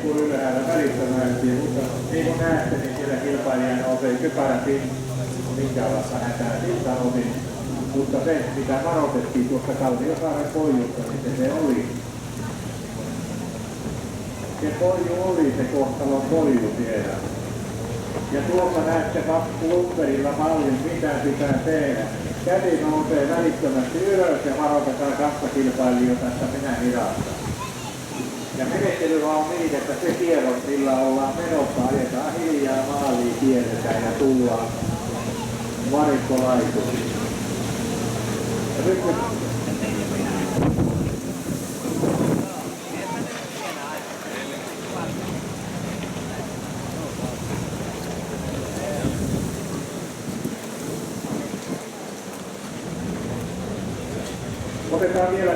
liikkuu ylhäällä välittömästi, mutta niin kuin näette, niin siellä kilpailija nousee kypärätin minkäänlaista hätää siltä osin. Mutta se, mitä varoitettiin tuosta Kalliosaaren poijusta, niin se oli. Se poiju oli se kohtalon poiju siellä. Ja tuolta näette Lupperilla mallin, mitä pitää tehdä. Käsi nousee välittömästi ylös ja varoitetaan kassakilpailijoita, että minä hidastan. Ja menettely on niin, että se kierros, millä ollaan menossa, ajetaan hiljaa maaliin, kierretään ja tullaan varikkolaituihin. Ja nyt otetaan vielä